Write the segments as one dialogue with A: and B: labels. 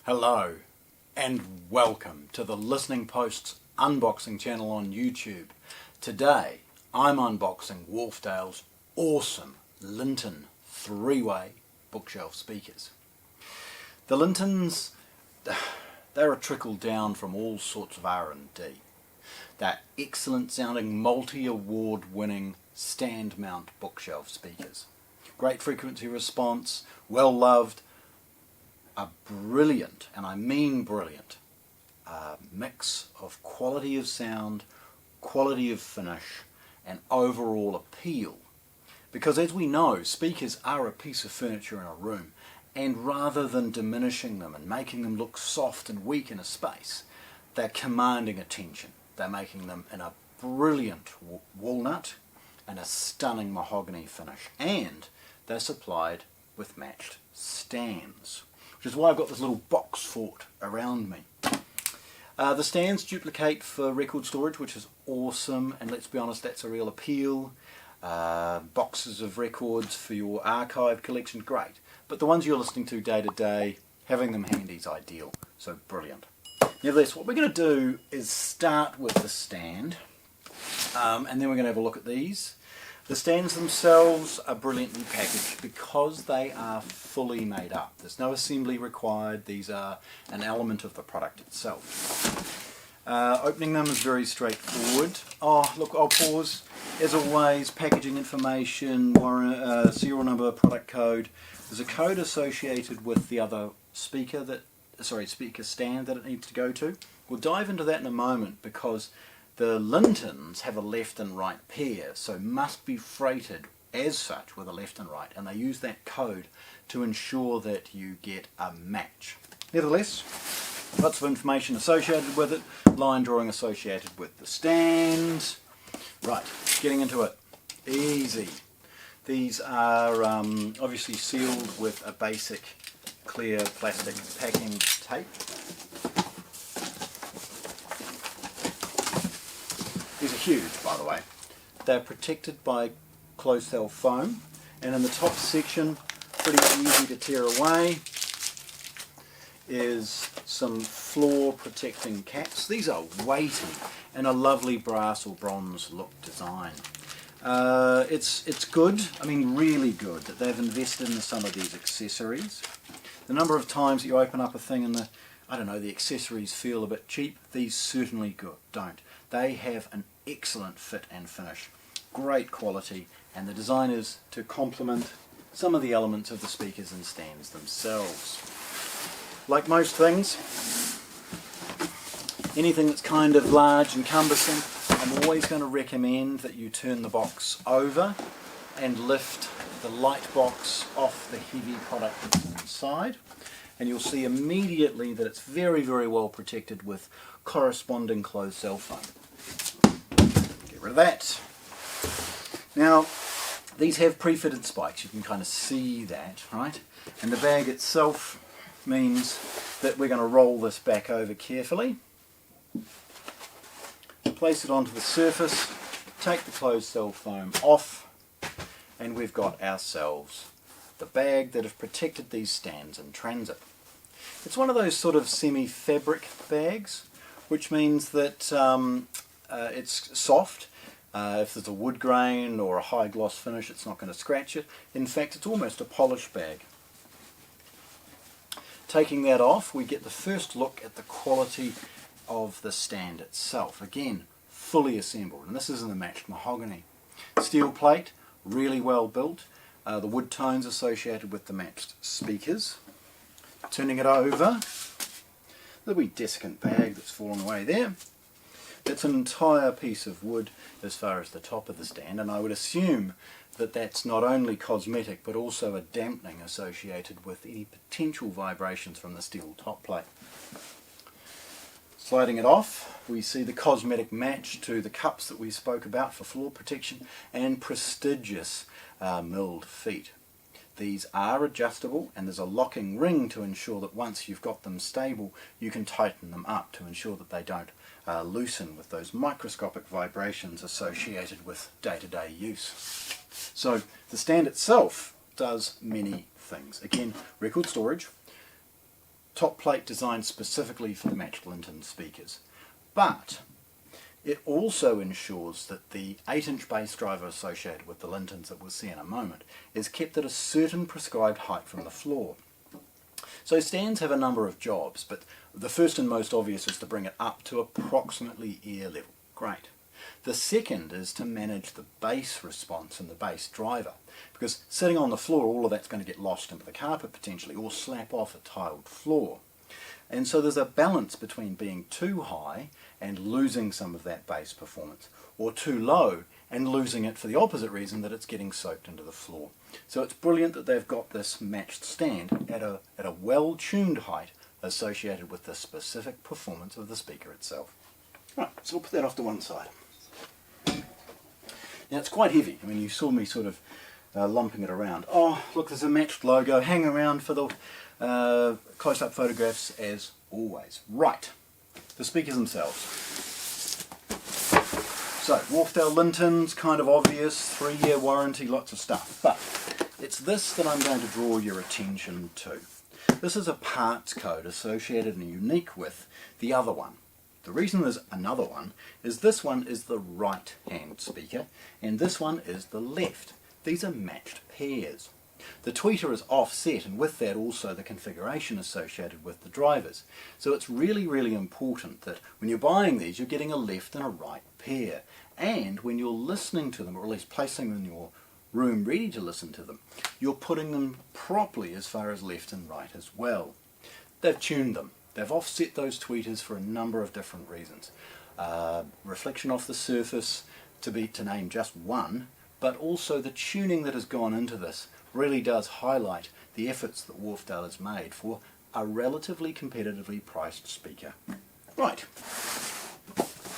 A: Hello and welcome to the Listening Post's unboxing channel on YouTube. Today I'm unboxing Wharfedale's awesome Linton 3-way bookshelf speakers. The Lintons, they're a trickle down from all sorts of R&D. They're excellent sounding multi-award winning stand mount bookshelf speakers. Great frequency response, well loved, a brilliant, and I mean brilliant, mix of quality of sound, quality of finish and overall appeal. Because as we know, speakers are a piece of furniture in a room, and rather than diminishing them and making them look soft and weak in a space, they're commanding attention. They're making them in a brilliant walnut and a stunning mahogany finish, and they're supplied with matched stands, which is why I've got this little box fort around me. The stands duplicate for record storage, which is awesome, and let's be honest, that's a real appeal. Boxes of records for your archive collection, great. But the ones you're listening to day to day, having them handy is ideal, so brilliant. Nevertheless, what we're going to do is start with the stand, and then we're going to have a look at these. The stands themselves are brilliantly packaged because they are fully made up. There's no assembly required. These are an element of the product itself. Opening them is very straightforward. Oh, look, I'll pause. As always, packaging information, serial number, product code. There's a code associated with the other speaker stand that it needs to go to. We'll dive into that in a moment because the Lintons have a left and right pair, so must be freighted as such with a left and right, and they use that code to ensure that you get a match. Nevertheless, lots of information associated with it, line drawing associated with the stand. Right, getting into it. Easy. These are obviously sealed with a basic clear plastic packing tape. These are huge, by the way. They're protected by closed cell foam, and in the top section, pretty easy to tear away, is some floor protecting caps. These are weighty and a lovely brass or bronze look design. It's good, I mean really good, that they've invested in some of these accessories. The number of times that you open up a thing and the accessories feel a bit cheap, these certainly don't. They have an excellent fit and finish, great quality, and the design is to complement some of the elements of the speakers and stands themselves. Like most things, anything that's kind of large and cumbersome, I'm always going to recommend that you turn the box over and lift the light box off the heavy product that's inside, and you'll see immediately that it's very, very well protected with corresponding closed cell foam. Get rid of that. Now, these have pre-fitted spikes, you can kind of see that, right? And the bag itself means that we're going to roll this back over carefully, place it onto the surface, take the closed cell foam off, and we've got ourselves the bag that have protected these stands in transit. It's one of those sort of semi-fabric bags, which means that it's soft. If there's a wood grain or a high gloss finish, it's not going to scratch it. In fact, it's almost a polished bag. Taking that off, we get the first look at the quality of the stand itself. Again, fully assembled, and this is in the matched mahogany. Steel plate, really well built. The wood tones associated with the matched speakers. Turning it over, the wee desiccant bag that's fallen away there. It's an entire piece of wood as far as the top of the stand, and I would assume that that's not only cosmetic but also a dampening associated with any potential vibrations from the steel top plate. Sliding it off, we see the cosmetic match to the cups that we spoke about for floor protection and prestigious milled feet. These are adjustable, and there's a locking ring to ensure that once you've got them stable, you can tighten them up to ensure that they don't loosen with those microscopic vibrations associated with day-to-day use. So the stand itself does many things. Again, record storage, top plate designed specifically for the matched Linton speakers, but it also ensures that the 8-inch bass driver associated with the Lintons that we'll see in a moment is kept at a certain prescribed height from the floor. So stands have a number of jobs, but the first and most obvious is to bring it up to approximately ear level. Great. The second is to manage the bass response and the bass driver, because sitting on the floor, all of that's going to get lost into the carpet potentially, or slap off a tiled floor. And so there's a balance between being too high and losing some of that bass performance, or too low and losing it for the opposite reason, that it's getting soaked into the floor. So it's brilliant that they've got this matched stand at a well-tuned height associated with the specific performance of the speaker itself. Right, so we'll put that off to one side. Now it's quite heavy. I mean, you saw me sort of lumping it around. Oh, look, there's a matched logo. Hang around for the close-up photographs as always. Right, the speakers themselves. So, Wharfedale Linton's kind of obvious, 3-year warranty, lots of stuff. But it's this that I'm going to draw your attention to. This is a parts code associated and unique with the other one. The reason there's another one is this one is the right-hand speaker and this one is the left. These are matched pairs. The tweeter is offset, and with that also the configuration associated with the drivers. So it's really, really important that when you're buying these, you're getting a left and a right pair. And when you're listening to them, or at least placing them in your room ready to listen to them, you're putting them properly as far as left and right as well. They've tuned them. They've offset those tweeters for a number of different reasons. Reflection off the surface, to name just one, but also the tuning that has gone into this really does highlight the efforts that Wharfedale has made for a relatively competitively priced speaker. Right,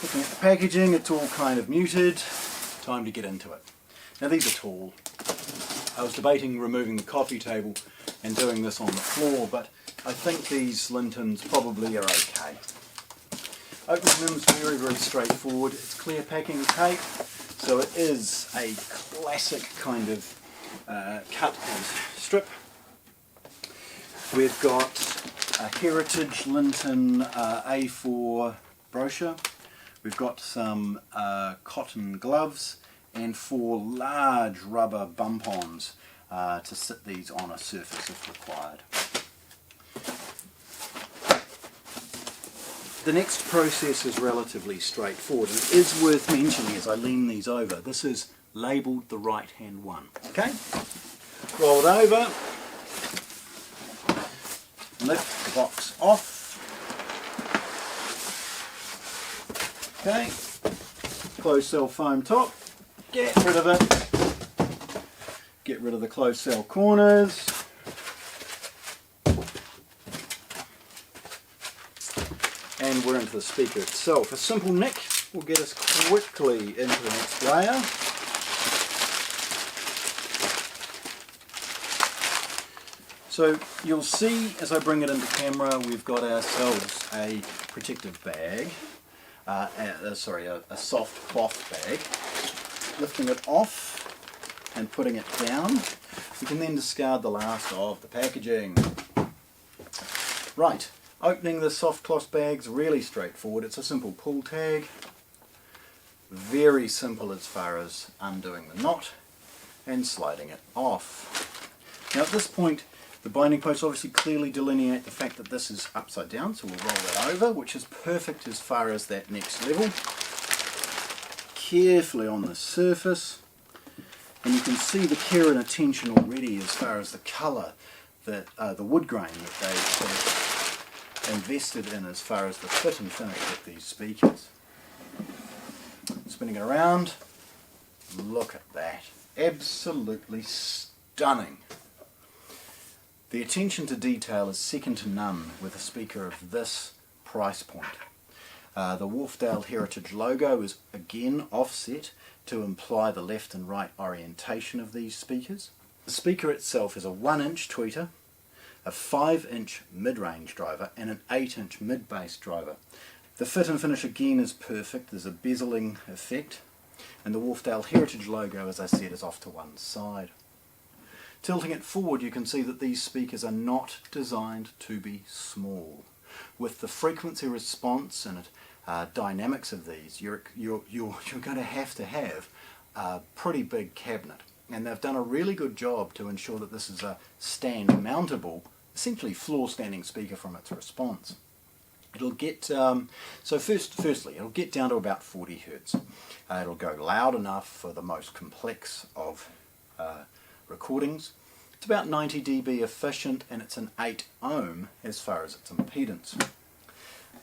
A: looking at the packaging, it's all kind of muted. Time to get into it. Now these are tall. I was debating removing the coffee table and doing this on the floor, but I think these Lintons probably are okay. Opening them is very, very straightforward. It's clear packing tape, so it is a classic kind of cut and strip. We've got a Heritage Linton A4 brochure. We've got some cotton gloves and 4 large rubber bump-ons to sit these on a surface if required. The next process is relatively straightforward, and it is worth mentioning as I lean these over, this is labelled the right hand one. Okay? Roll it over, lift the box off, okay, closed cell foam top, get rid of it, get rid of the closed cell corners, and we're into the speaker itself. A simple nick will get us quickly into the next layer. So you'll see as I bring it into camera, we've got ourselves a protective bag, a soft cloth bag. Lifting it off and putting it down, we can then discard the last of the packaging. Right. Opening the soft cloth bag's really straightforward. It's a simple pull tag, very simple as far as undoing the knot and sliding it off. Now at this point the binding posts obviously clearly delineate the fact that this is upside down, so we'll roll that over, which is perfect as far as that next level. Carefully on the surface, and you can see the care and attention already as far as the colour, that the wood grain that they've invested in as far as the fit and finish with these speakers. Spinning it around, look at that, absolutely stunning. The attention to detail is second to none with a speaker of this price point. The Wharfedale Heritage logo is again offset to imply the left and right orientation of these speakers. The speaker itself is a 1-inch tweeter, a 5-inch mid-range driver and an 8-inch mid-bass driver. The fit and finish again is perfect. There's a bezeling effect, and the Wharfedale Heritage logo, as I said, is off to one side. Tilting it forward, you can see that these speakers are not designed to be small. With the frequency response and dynamics of these, you're going to have a pretty big cabinet. And they've done a really good job to ensure that this is a stand-mountable, essentially floor-standing speaker from its response. It'll get, firstly, it'll get down to about 40 Hertz. It'll go loud enough for the most complex of recordings. It's about 90 dB efficient, and it's an 8 ohm as far as its impedance.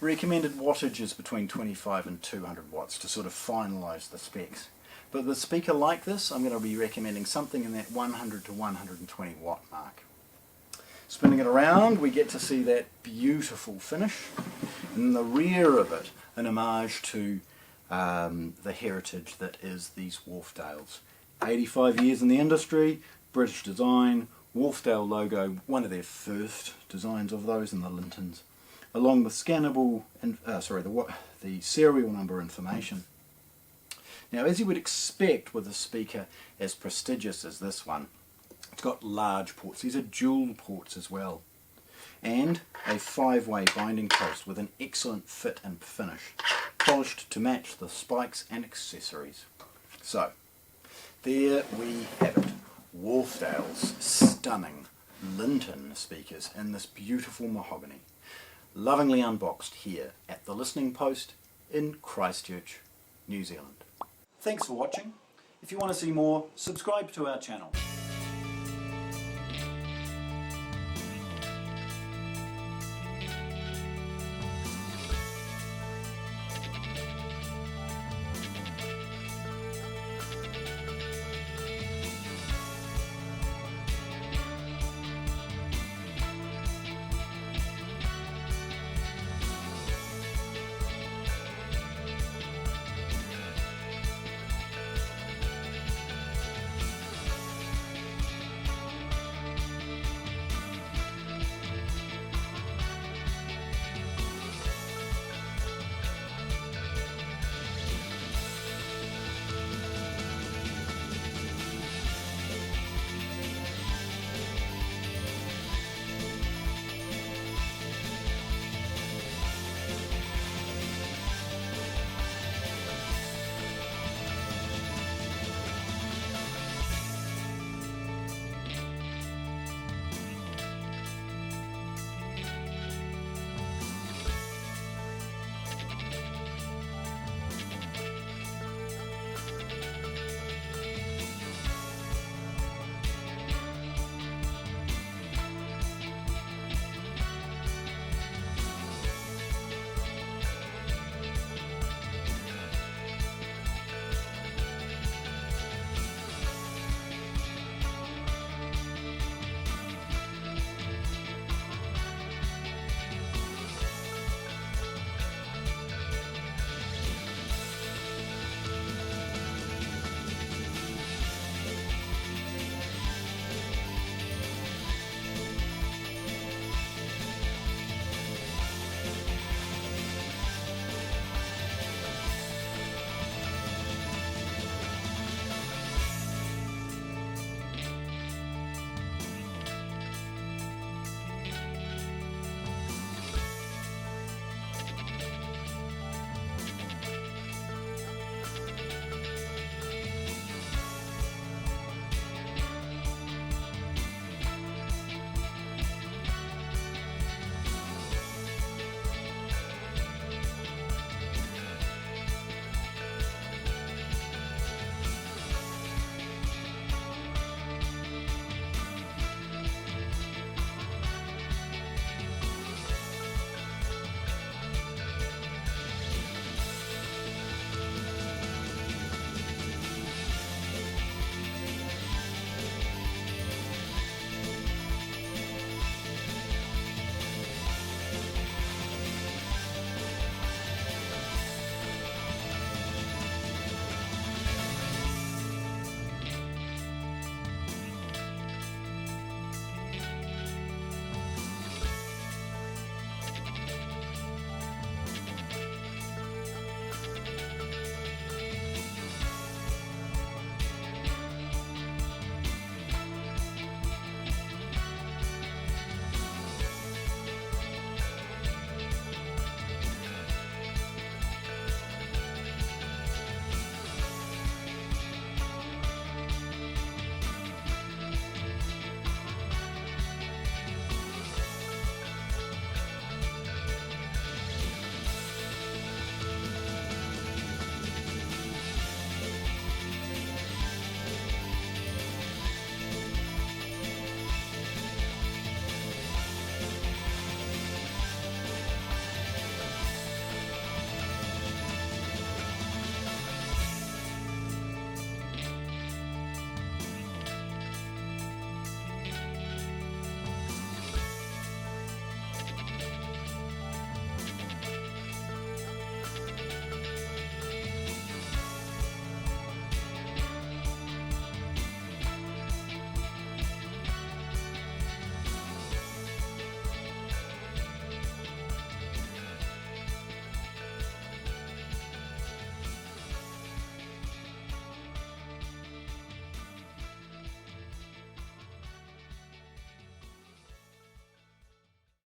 A: Recommended wattage is between 25 and 200 watts to sort of finalise the specs. But with a speaker like this, I'm going to be recommending something in that 100 to 120 watt mark. Spinning it around, we get to see that beautiful finish. And in the rear of it, an homage to the heritage that is these Wharfedales. 85 years in the industry, British design, Wharfedale logo, one of their first designs of those in the Lintons, along with scannable, the serial number information. Now, as you would expect with a speaker as prestigious as this one, it's got large ports. These are dual ports as well. And a 5-way binding post with an excellent fit and finish, polished to match the spikes and accessories. So, there we have it. Wharfedale's stunning Linton speakers in this beautiful mahogany. Lovingly unboxed here at the Listening Post in Christchurch, New Zealand. Thanks for watching. If you want to see more, subscribe to our channel.